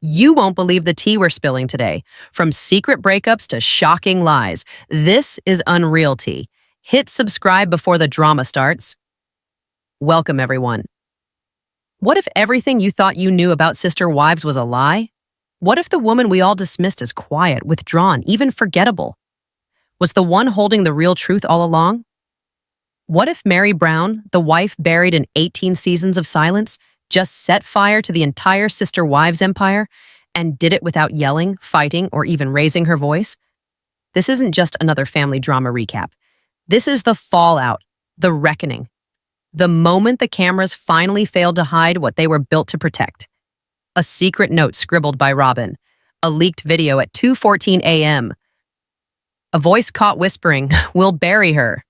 You won't believe the tea we're spilling today. From secret breakups to shocking lies. This is Unreal Tea. Hit subscribe before the drama starts. Welcome, everyone. What if everything you thought you knew about sister wives was a lie? What if the woman we all dismissed as quiet, withdrawn, even forgettable, was the one holding the real truth all along? What if Meri Brown, the wife buried in 18 seasons of silence, just set fire to the entire sister wives empire and did it without yelling, fighting, or even raising her voice? This isn't just another family drama recap. This is the fallout, the reckoning. The moment the cameras finally failed to hide what they were built to protect. A secret note scribbled by Robyn, a leaked video at 2:14 a.m., a voice caught whispering, "We'll bury her."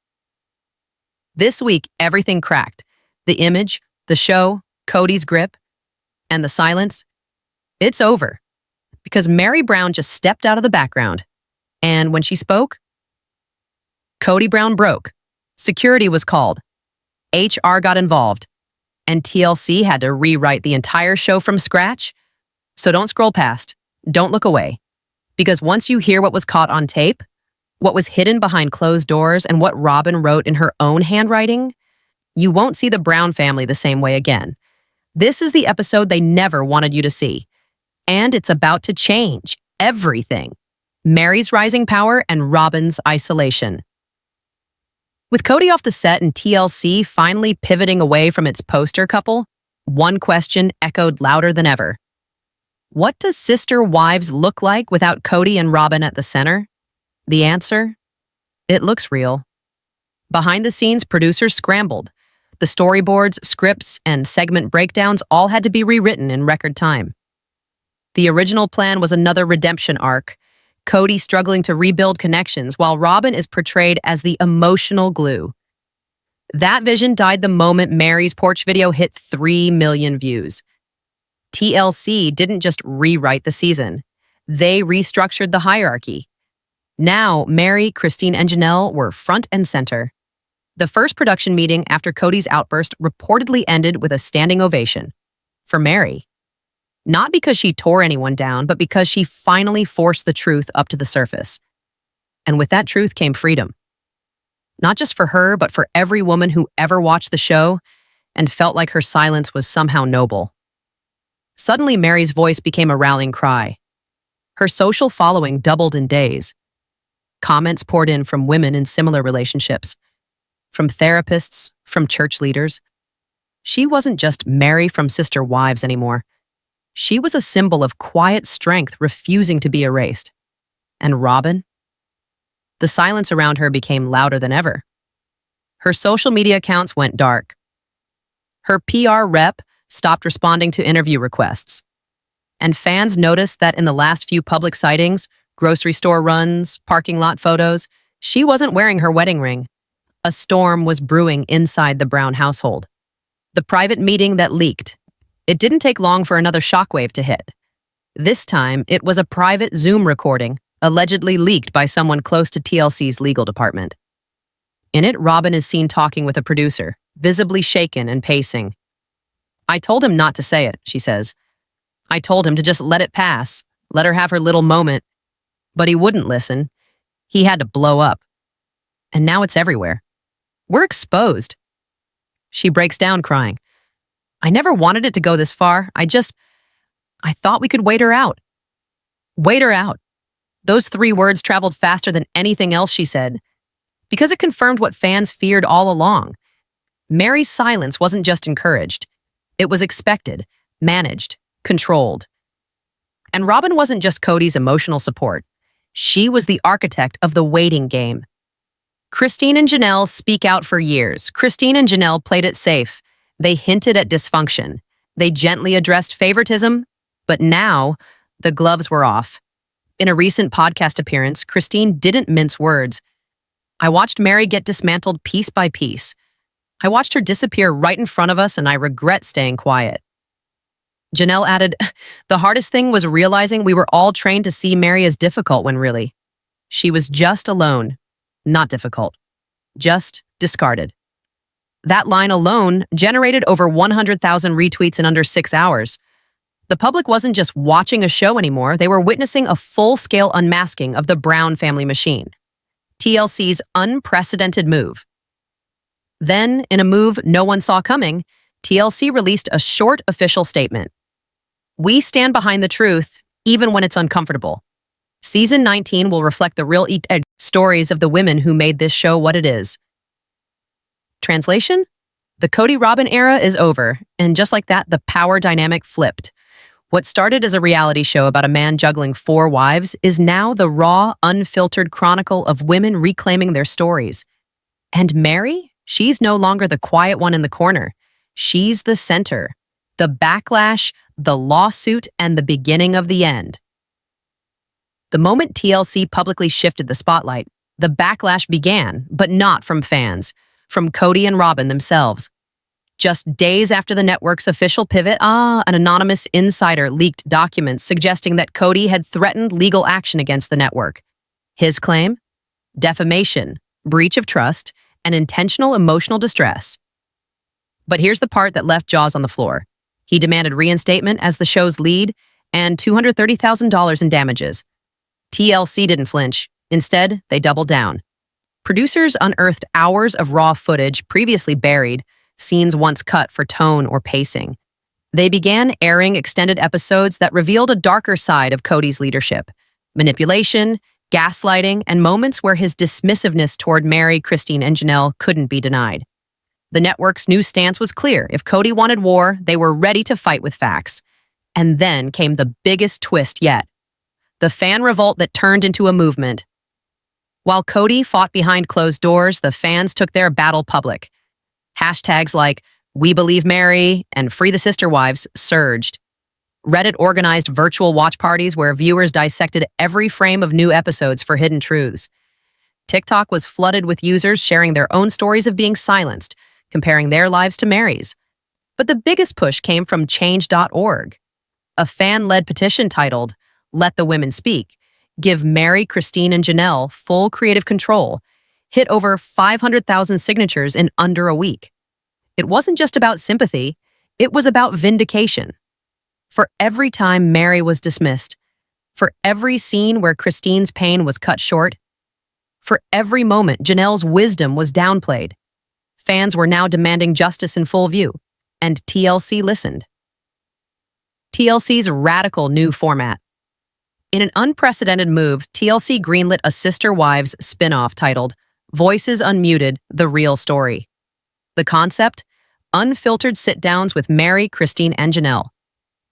This week, everything cracked. The image, the show, Cody's grip, and the silence. It's over. Because Meri Brown just stepped out of the background. And when she spoke, Cody Brown broke. Security was called. HR got involved. And TLC had to rewrite the entire show from scratch. So don't scroll past. Don't look away. Because once you hear what was caught on tape, what was hidden behind closed doors, and what Robyn wrote in her own handwriting, you won't see the Brown family the same way again. This is the episode they never wanted you to see. And it's about to change everything. Meri's rising power and Robyn's isolation. With Kody off the set and TLC finally pivoting away from its poster couple, one question echoed louder than ever. What does sister wives look like without Kody and Robyn at the center? The answer? It looks real. Behind the scenes, producers scrambled. The storyboards, scripts, and segment breakdowns all had to be rewritten in record time. The original plan was another redemption arc, Kody struggling to rebuild connections while Robyn is portrayed as the emotional glue. That vision died the moment Meri's porch video hit 3 million views. TLC didn't just rewrite the season. They restructured the hierarchy. Now, Meri, Christine, and Janelle were front and center. The first production meeting after Cody's outburst reportedly ended with a standing ovation. For Meri. Not because she tore anyone down, but because she finally forced the truth up to the surface. And with that truth came freedom. Not just for her, but for every woman who ever watched the show and felt like her silence was somehow noble. Suddenly, Meri's voice became a rallying cry. Her social following doubled in days. Comments poured in from women in similar relationships. From therapists, from church leaders. She wasn't just Meri from Sister Wives anymore. She was a symbol of quiet strength refusing to be erased. And Robyn? The silence around her became louder than ever. Her social media accounts went dark. Her PR rep stopped responding to interview requests. And fans noticed that in the last few public sightings, grocery store runs, parking lot photos, she wasn't wearing her wedding ring. A storm was brewing inside the Brown household. The private meeting that leaked. It didn't take long for another shockwave to hit. This time, it was a private Zoom recording, allegedly leaked by someone close to TLC's legal department. In it, Robyn is seen talking with a producer, visibly shaken and pacing. "I told him not to say it," she says. "I told him to just let it pass, let her have her little moment. But he wouldn't listen. He had to blow up. And now it's everywhere. We're exposed." She breaks down crying. "I never wanted it to go this far. I thought we could wait her out." Wait her out. Those 3 words traveled faster than anything else she said, because it confirmed what fans feared all along. Meri's silence wasn't just encouraged. It was expected, managed, controlled. And Robyn wasn't just Cody's emotional support. She was the architect of the waiting game. Christine and Janelle speak out for years. Christine and Janelle played it safe. They hinted at dysfunction. They gently addressed favoritism. But now, the gloves were off. In a recent podcast appearance, Christine didn't mince words. "I watched Meri get dismantled piece by piece. I watched her disappear right in front of us, and I regret staying quiet." Janelle added, "The hardest thing was realizing we were all trained to see Meri as difficult when really, she was just alone, not difficult, just discarded." That line alone generated over 100,000 retweets in under 6 hours. The public wasn't just watching a show anymore, they were witnessing a full-scale unmasking of the Brown family machine. TLC's unprecedented move. Then, in a move no one saw coming, TLC released a short official statement. We stand behind the truth, even when it's uncomfortable. Season 19 will reflect the real stories of the women who made this show what it is. Translation? The Cody Robyn era is over, and just like that, the power dynamic flipped. What started as a reality show about a man juggling 4 wives is now the raw, unfiltered chronicle of women reclaiming their stories. And Meri? She's no longer the quiet one in the corner. She's the center. The backlash, the lawsuit, and the beginning of the end. The moment TLC publicly shifted the spotlight, the backlash began, but not from fans, from Cody and Robyn themselves. Just days after the network's official pivot, an anonymous insider leaked documents suggesting that Cody had threatened legal action against the network. His claim? Defamation, breach of trust, and intentional emotional distress. But here's the part that left jaws on the floor. He demanded reinstatement as the show's lead and $230,000 in damages. TLC didn't flinch. Instead, they doubled down. Producers unearthed hours of raw footage previously buried, scenes once cut for tone or pacing. They began airing extended episodes that revealed a darker side of Cody's leadership: manipulation, gaslighting, and moments where his dismissiveness toward Meri, Christine, and Janelle couldn't be denied. The network's new stance was clear. If Cody wanted war, they were ready to fight with facts. And then came the biggest twist yet: the fan revolt that turned into a movement. While Cody fought behind closed doors, the fans took their battle public. Hashtags like "We Believe Meri" and "Free the Sister Wives" surged. Reddit organized virtual watch parties where viewers dissected every frame of new episodes for hidden truths. TikTok was flooded with users sharing their own stories of being silenced, comparing their lives to Meri's. But the biggest push came from change.org. A fan-led petition titled "Let the Women Speak," give Meri, Christine, and Janelle full creative control, hit over 500,000 signatures in under a week. It wasn't just about sympathy, it was about vindication. For every time Meri was dismissed, for every scene where Christine's pain was cut short, for every moment Janelle's wisdom was downplayed, fans were now demanding justice in full view, and TLC listened. TLC's radical new format. In an unprecedented move, TLC greenlit a Sister Wives spin-off titled Voices Unmuted: The Real Story. The concept? Unfiltered sit-downs with Meri, Christine, and Janelle.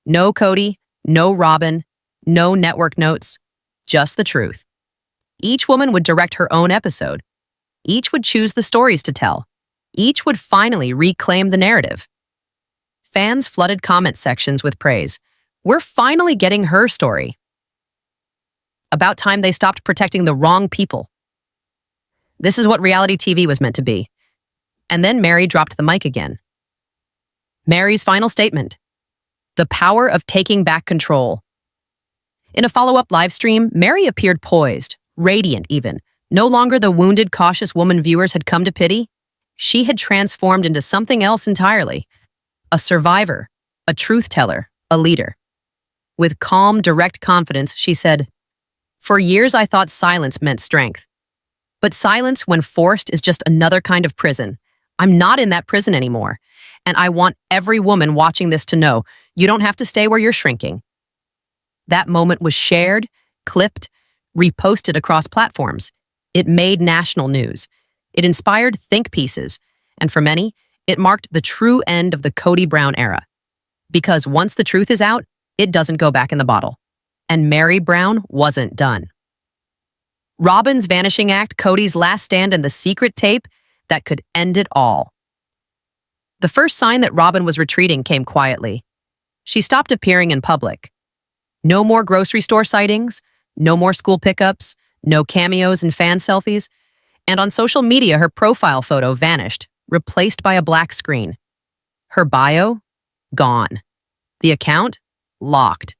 No Cody, no Robyn, no network notes, just the truth. Each woman would direct her own episode. Each would choose the stories to tell. Each would finally reclaim the narrative. Fans flooded comment sections with praise. We're finally getting her story. About time they stopped protecting the wrong people. This is what reality TV was meant to be. And then Meri dropped the mic again. Meri's final statement: the power of taking back control. In a follow-up live stream, Meri appeared poised, radiant even. No longer the wounded, cautious woman viewers had come to pity. She had transformed into something else entirely. A survivor, a truth-teller, a leader. With calm, direct confidence, she said, "For years I thought silence meant strength. But silence, when forced, is just another kind of prison. I'm not in that prison anymore. And I want every woman watching this to know, you don't have to stay where you're shrinking." That moment was shared, clipped, reposted across platforms. It made national news. It inspired think pieces. And for many, it marked the true end of the Cody Brown era. Because once the truth is out, it doesn't go back in the bottle. And Meri Brown wasn't done. Robyn's vanishing act, Cody's last stand, and the secret tape that could end it all. The first sign that Robyn was retreating came quietly. She stopped appearing in public. No more grocery store sightings, no more school pickups, no cameos and fan selfies. And on social media, her profile photo vanished, replaced by a black screen. Her bio? Gone. The account? Locked.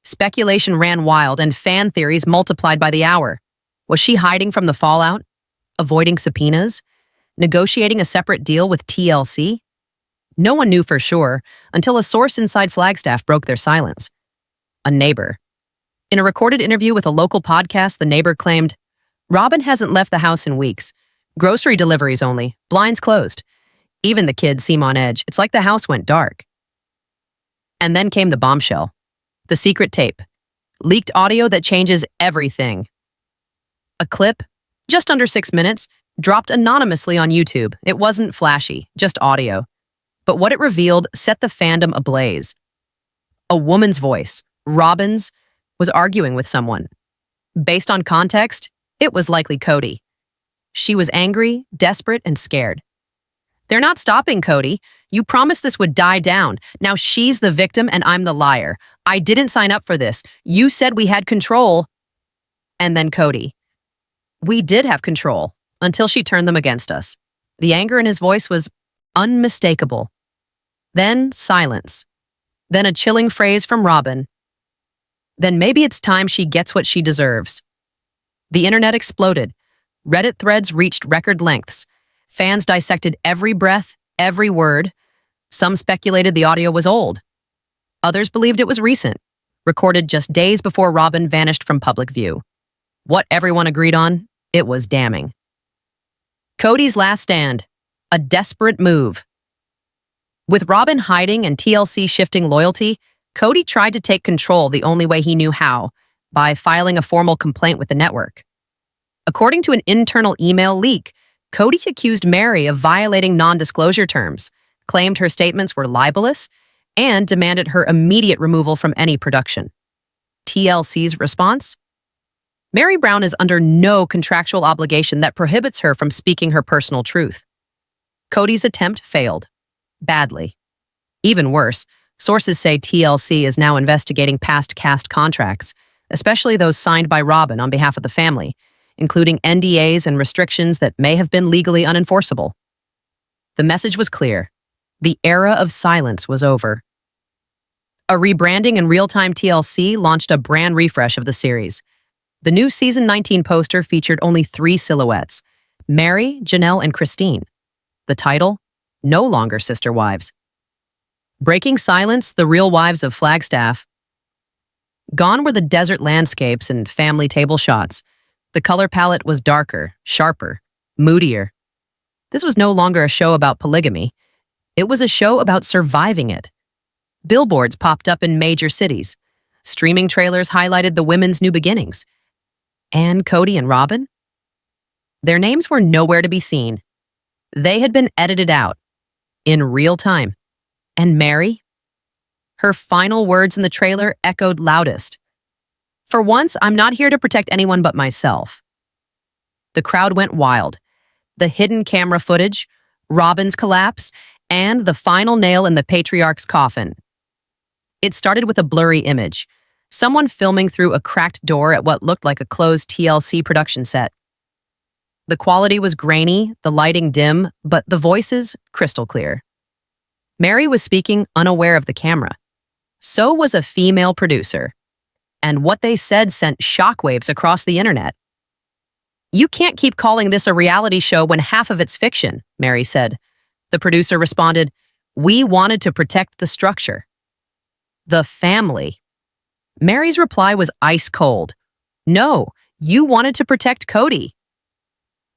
Speculation ran wild and fan theories multiplied by the hour. Was she hiding from the fallout? Avoiding subpoenas? Negotiating a separate deal with TLC? No one knew for sure until a source inside Flagstaff broke their silence. A neighbor. In a recorded interview with a local podcast, the neighbor claimed, "Robyn hasn't left the house in weeks. Grocery deliveries only, blinds closed. Even the kids seem on edge. It's like the house went dark." And then came the bombshell. The secret tape. Leaked audio that changes everything. A clip, just under 6 minutes, dropped anonymously on YouTube. It wasn't flashy, just audio. But what it revealed set the fandom ablaze. A woman's voice, Robyn's, was arguing with someone. Based on context, it was likely Kody. She was angry, desperate, and scared. "They're not stopping, Kody. You promised this would die down. Now she's the victim and I'm the liar. I didn't sign up for this. You said we had control." And then Kody. "We did have control until she turned them against us." The anger in his voice was unmistakable. Then silence. Then a chilling phrase from Robyn. "Then maybe it's time she gets what she deserves." The internet exploded. Reddit threads reached record lengths. Fans dissected every breath, every word. Some speculated the audio was old. Others believed it was recent, recorded just days before Robyn vanished from public view. What everyone agreed on, it was damning. Kody's last stand, a desperate move. With Robyn hiding and TLC shifting loyalty, Kody tried to take control the only way he knew how, by filing a formal complaint with the network. According to an internal email leak, Kody accused Meri of violating non-disclosure terms, claimed her statements were libelous, and demanded her immediate removal from any production. TLC's response? Meri Brown is under no contractual obligation that prohibits her from speaking her personal truth. Kody's attempt failed. Badly. Even worse, sources say TLC is now investigating past cast contracts, especially those signed by Robyn on behalf of the family, including NDAs and restrictions that may have been legally unenforceable. The message was clear. The era of silence was over. A rebranding and real-time TLC launched a brand refresh of the series. The new Season 19 poster featured only 3 silhouettes, Meri, Janelle, and Christine. The title? No longer Sister Wives. Breaking silence, the real wives of Flagstaff. Gone were the desert landscapes and family table shots. The color palette was darker, sharper, moodier. This was no longer a show about polygamy. It was a show about surviving it. Billboards popped up in major cities. Streaming trailers highlighted the women's new beginnings. And Kody and Robyn? Their names were nowhere to be seen. They had been edited out. In real time. And Meri? Her final words in the trailer echoed loudest. "For once, I'm not here to protect anyone but myself." The crowd went wild. The hidden camera footage, Robyn's collapse, and the final nail in the patriarch's coffin. It started with a blurry image. Someone filming through a cracked door at what looked like a closed TLC production set. The quality was grainy, the lighting dim, but the voices crystal clear. Meri was speaking unaware of the camera. So was a female producer. And what they said sent shockwaves across the internet. "You can't keep calling this a reality show when half of it's fiction," Meri said. The producer responded, "We wanted to protect the structure. The family." Meri's reply was ice cold. "No, you wanted to protect Kody."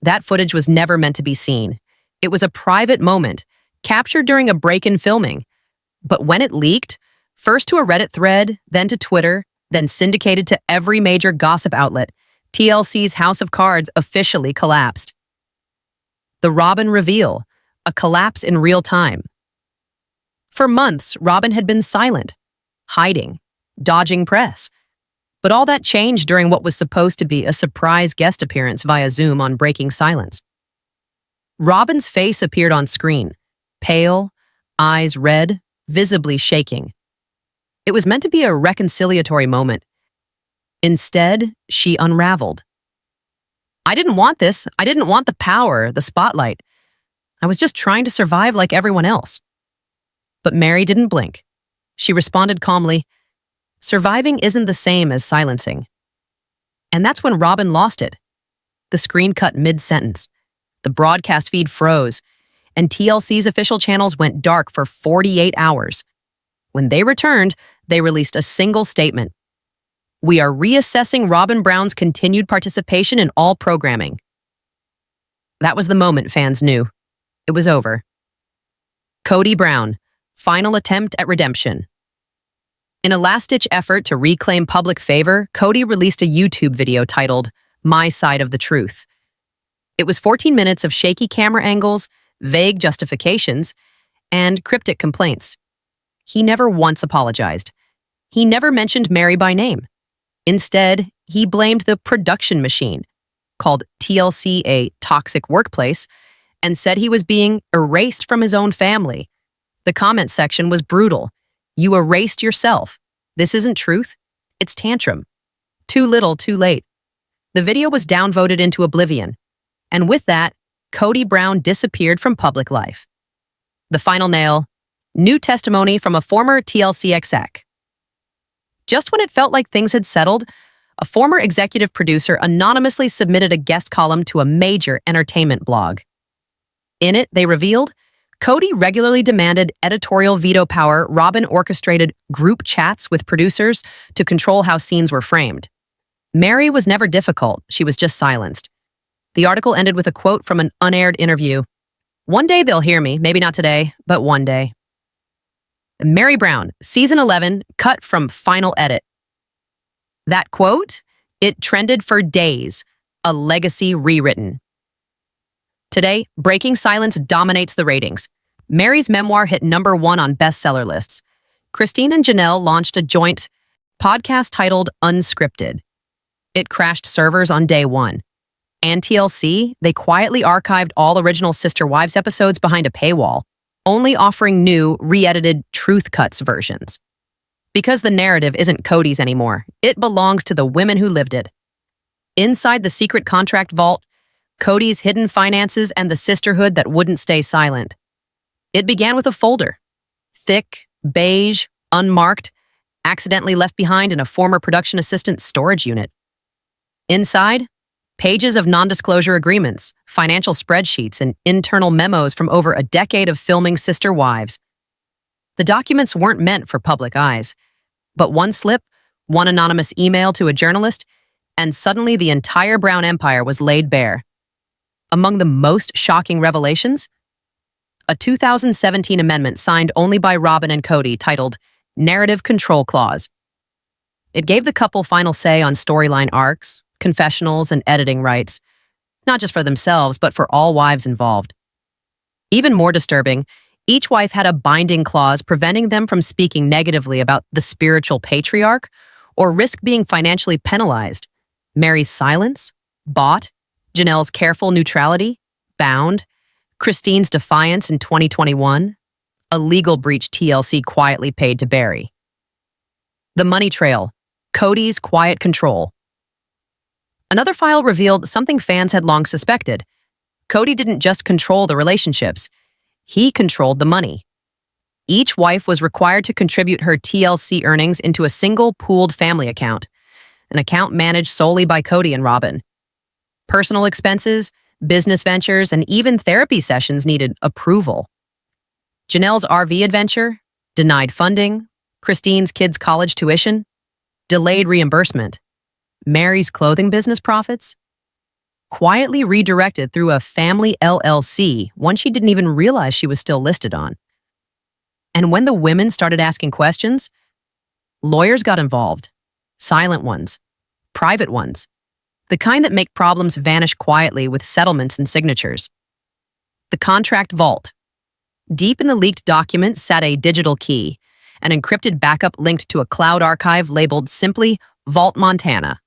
That footage was never meant to be seen. It was a private moment, captured during a break in filming. But when it leaked, first to a Reddit thread, then to Twitter, then syndicated to every major gossip outlet, TLC's House of Cards officially collapsed. The Robyn reveal, a collapse in real time. For months, Robyn had been silent, hiding, dodging press. But all that changed during what was supposed to be a surprise guest appearance via Zoom on Breaking Silence. Robyn's face appeared on screen, pale, eyes red, visibly shaking. It was meant to be a reconciliatory moment. Instead, she unraveled. "I didn't want this. I didn't want the power, the spotlight. I was just trying to survive like everyone else." But Meri didn't blink. She responded calmly, "Surviving isn't the same as silencing." And that's when Robyn lost it. The screen cut mid-sentence. The broadcast feed froze, and TLC's official channels went dark for 48 hours. When they returned, they released a single statement. "We are reassessing Robyn Brown's continued participation in all programming." That was the moment fans knew. It was over. Cody Brown, final attempt at redemption. In a last-ditch effort to reclaim public favor, Cody released a YouTube video titled, "My Side of the Truth." It was 14 minutes of shaky camera angles, vague justifications, and cryptic complaints. He never once apologized. He never mentioned Meri by name. Instead, he blamed the production machine, called TLC a toxic workplace, and said he was being erased from his own family. The comment section was brutal. "You erased yourself. This isn't truth. It's tantrum. Too little, too late." The video was downvoted into oblivion. And with that, Cody Brown disappeared from public life. The final nail: new testimony from a former TLC exec. Just when it felt like things had settled, a former executive producer anonymously submitted a guest column to a major entertainment blog. In it, they revealed Cody regularly demanded editorial veto power. Robyn orchestrated group chats with producers to control how scenes were framed. Meri was never difficult, she was just silenced. The article ended with a quote from an unaired interview. "One day they'll hear me, maybe not today, but one day." Meri Brown, Season 11, cut from Final Edit. That quote, it trended for days, a legacy rewritten. Today, breaking silence dominates the ratings. Meri's memoir hit #1 on bestseller lists. Christine and Janelle launched a joint podcast titled Unscripted. It crashed servers on day one. And TLC, they quietly archived all original Sister Wives episodes behind a paywall, only offering new, re-edited Truth Cuts versions. Because the narrative isn't Cody's anymore, it belongs to the women who lived it. Inside the secret contract vault, Cody's hidden finances and the sisterhood that wouldn't stay silent. It began with a folder. Thick, beige, unmarked, accidentally left behind in a former production assistant's storage unit. Inside, pages of non-disclosure agreements, financial spreadsheets, and internal memos from over a decade of filming Sister Wives. The documents weren't meant for public eyes, but one slip, one anonymous email to a journalist, and suddenly the entire Brown empire was laid bare. Among the most shocking revelations, a 2017 amendment signed only by Robyn and Kody titled Narrative Control Clause. It gave the couple final say on storyline arcs, confessionals, and editing rights, not just for themselves, but for all wives involved. Even more disturbing, each wife had a binding clause preventing them from speaking negatively about the spiritual patriarch or risk being financially penalized. Meri's silence, bought. Janelle's careful neutrality, bound. Christine's defiance in 2021, a legal breach TLC quietly paid to bury. The money trail, Cody's quiet control. Another file revealed something fans had long suspected. Cody didn't just control the relationships, he controlled the money. Each wife was required to contribute her TLC earnings into a single pooled family account, an account managed solely by Cody and Robyn. Personal expenses, business ventures, and even therapy sessions needed approval. Janelle's RV adventure, denied funding. Christine's kids' college tuition, delayed reimbursement. Meri's clothing business profits, quietly redirected through a family LLC, one she didn't even realize she was still listed on. And when the women started asking questions, lawyers got involved. Silent ones, private ones, the kind that make problems vanish quietly with settlements and signatures. The contract vault. Deep in the leaked documents sat a digital key, an encrypted backup linked to a cloud archive labeled simply Vault Montana.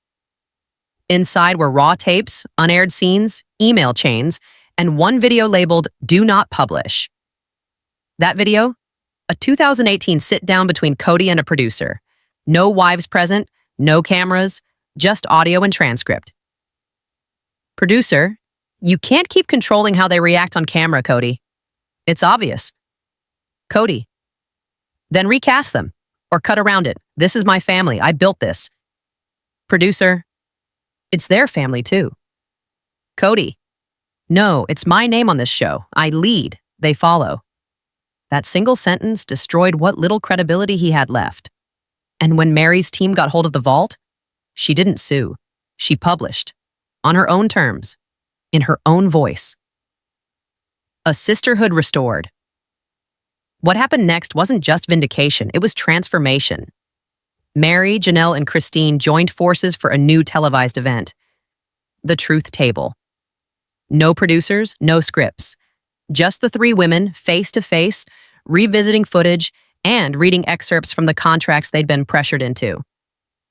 Inside were raw tapes, unaired scenes, email chains, and one video labeled Do Not Publish. That video? A 2018 sit-down between Cody and a producer. No wives present, no cameras, just audio and transcript. Producer, you can't keep controlling how they react on camera, Cody. It's obvious. Cody, then recast them, or cut around it. This is my family, I built this. Producer, it's their family too. Cody, no, it's my name on this show. I lead, they follow. That single sentence destroyed what little credibility he had left. And when Meri's team got hold of the vault, she didn't sue. She published, on her own terms, in her own voice. A sisterhood restored. What happened next wasn't just vindication, it was transformation. Meri, Janelle, and Christine joined forces for a new televised event. The Truth Table. No producers, no scripts. Just the three women, face to face, revisiting footage and reading excerpts from the contracts they'd been pressured into.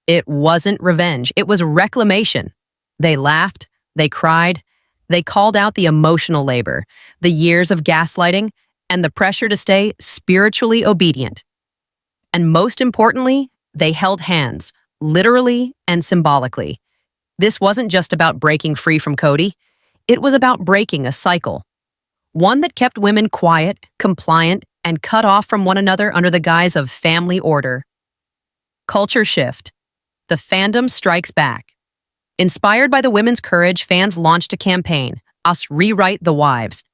It wasn't revenge, it was reclamation. They laughed, they cried, they called out the emotional labor, the years of gaslighting, and the pressure to stay spiritually obedient. And most importantly, they held hands, literally and symbolically. This wasn't just about breaking free from Kody, it was about breaking a cycle. One that kept women quiet, compliant, and cut off from one another under the guise of family order. Culture shift. The Fandom strikes back. Inspired by the women's courage, fans launched a campaign, Us Rewrite the Wives.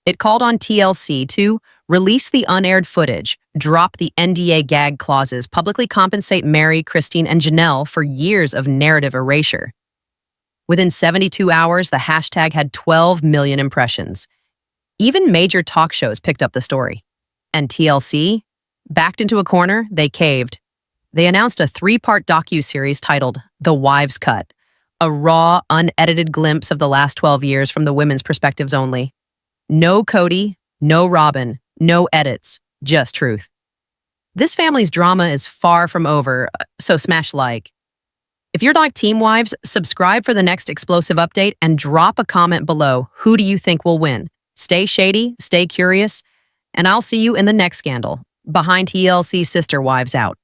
It called on TLC to release the unaired footage, drop the NDA gag clauses, publicly compensate Meri, Christine, and Janelle for years of narrative erasure. Within 72 hours, the hashtag had 12 million impressions. Even major talk shows picked up the story. And TLC? Backed into a corner, they caved. They announced a 3-part docuseries titled The Wives Cut, a raw, unedited glimpse of the last 12 years from the women's perspectives only. No Kody, no Robyn, no edits, just truth. This family's drama is far from over, so smash like. If you're like Team Wives, subscribe for the next explosive update and drop a comment below. Who do you think will win? Stay shady, stay curious, and I'll see you in the next scandal. Behind TLC Sister Wives out.